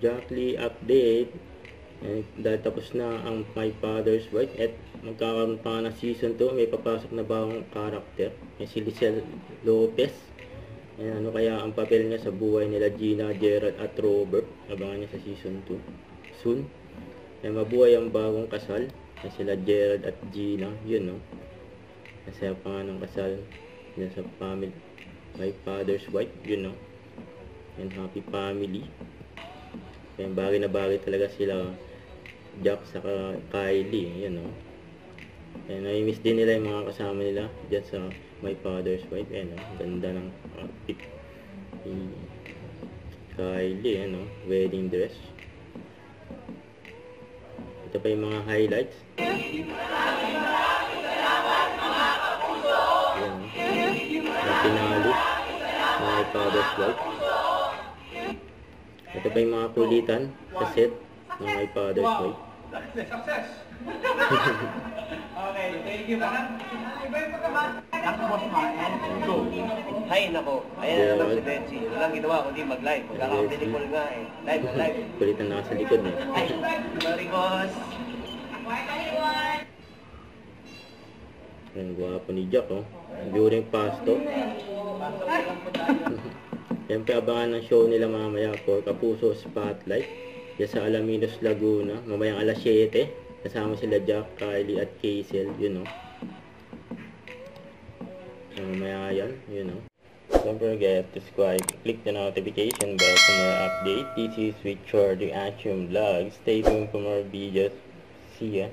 Jack Lee update. Dahil tapos na ang My Father's Wife at magkakaroon pa ng season 2, may papasok na bagong karakter, yung si Lizelle Lopez. Ano kaya ang papel niya sa buhay nila Gina, Gerald at Robert? Abangan niya sa season 2 soon. Mabuhay ang bagong kasal na sila Gerald at Gina, yun no. Masaya pa nga ng kasal yan sa family My Father's Wife, yun no. And happy family. Bagay na bagay talaga sila Jack sa Kylie, yun no. I-miss din nila yung mga kasama nila dyan sa My Father's Wife. Ganda ng outfit ni Kylie, wedding dress. Ito pa yung mga highlights. Na pinalo ng My Father's Wife. Ito pa yung mga kulitan sa set ng My Father's Wife. Success! Okay, thank you. Hay nako, ayan na naman si Betsy. Walang ginawa kundi mag-live. Magkakabilikol nga eh. Live. Kulitan na sa likod eh. Ay, sorry boss. Ang gwapo ni Jack oh. During pasto. Siyempre abangan ng show nila mamaya for Kapuso Spotlight. Diyan sa Alaminos, Laguna. Mamayang alas 7. Kasama sila Jack, Kylie at Kaysel. Yun o. Mamaya yan. Yun o. Don't forget to subscribe. Click the notification bell for more update. This is with Chordy Action Vlog. Stay tuned for more videos. See ya.